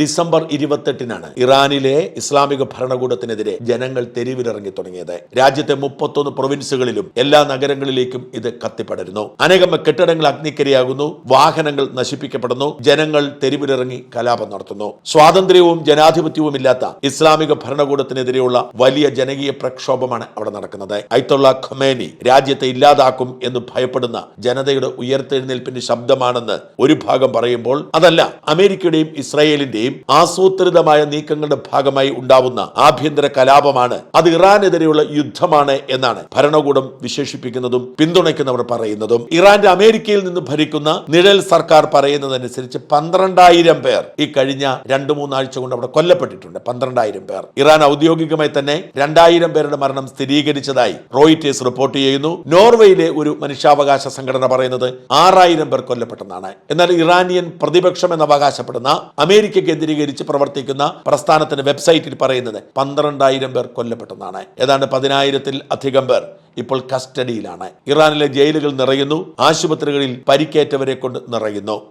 December 28-നാണ് ഇറാനിലെ ഇസ്ലാമിക ഭരണകൂടത്തിനെതിരെ ജനങ്ങൾ തെരുവിലിറങ്ങി തുടങ്ങിയത്. രാജ്യത്തെ 31 പ്രൊവിൻസുകളിലും എല്ലാ നഗരങ്ങളിലേക്കും ഇത് കത്തിപ്പടരുന്നു. അനേകം കെട്ടിടങ്ങൾ അഗ്നിക്കിരയാകുന്നു, വാഹനങ്ങൾ നശിപ്പിക്കപ്പെടുന്നു, ജനങ്ങൾ തെരുവിലിറങ്ങി കലാപം നടത്തുന്നു. സ്വാതന്ത്ര്യവും ജനാധിപത്യവും ഇല്ലാത്ത ഇസ്ലാമിക ഭരണകൂടത്തിനെതിരെയുള്ള വലിയ ജനകീയ പ്രക്ഷോഭമാണ് അവിടെ നടക്കുന്നത്. അയത്തുള്ള ഖൊമേനി രാജ്യത്തെ ഇല്ലാതാക്കും എന്ന് ഭയപ്പെടുന്ന ജനതയുടെ ഉയർത്തെഴുന്നേൽപ്പിന്റെ ശബ്ദമാണെന്ന് ഒരു ഭാഗം പറയുമ്പോൾ, അതല്ല, അമേരിക്കയുടെയും ഇസ്രായേലിന്റെയും ആസൂത്രിതമായ നീക്കങ്ങളുടെ ഭാഗമായി ഉണ്ടാവുന്ന ആഭ്യന്തര കലാപമാണ്, അത് ഇറാനെതിരെയുള്ള യുദ്ധമാണ് എന്നാണ് ഭരണകൂടം വിശേഷിപ്പിക്കുന്നതും പിന്തുണയ്ക്കുന്നവർ പറയുന്നതും. ഇറാന്റെ അമേരിക്കയിൽ നിന്ന് ഭരിക്കുന്ന നിഴൽ സർക്കാർ പറയുന്നതനുസരിച്ച് 12,000 പേർ ഈ കഴിഞ്ഞ 2-3 ആഴ്ച കൊണ്ട് അവിടെ കൊല്ലപ്പെട്ടിട്ടുണ്ട്. 12,000 പേർ. ഇറാൻ ഔദ്യോഗികമായി തന്നെ 2,000 പേരുടെ മരണം സ്ഥിരീകരിച്ചതായി റോയിറ്റേഴ്സ് റിപ്പോർട്ട് ചെയ്യുന്നു. നോർവേയിലെ ഒരു മനുഷ്യാവകാശ സംഘടന പറയുന്നത് 6,000 പേർ കൊല്ലപ്പെട്ടെന്നാണ്. എന്നാൽ ഇറാനിയൻ പ്രതിപക്ഷം എന്ന് അവകാശപ്പെടുന്ന അമേരിക്കയ്ക്ക് കേന്ദ്രീകരിച്ച് പ്രവർത്തിക്കുന്ന പ്രസ്ഥാനത്തിന്റെ വെബ്സൈറ്റിൽ പറയുന്നത് 12,000 പേർ കൊല്ലപ്പെട്ടെന്നാണ്. ഏതാണ്ട് 10,000-ൽ-അധികം പേർ ഇപ്പോൾ കസ്റ്റഡിയിലാണ്. ഇറാനിലെ ജയിലുകൾ നിറയുന്നു, ആശുപത്രികളിൽ പരിക്കേറ്റവരെ കൊണ്ട് നിറയുന്നു.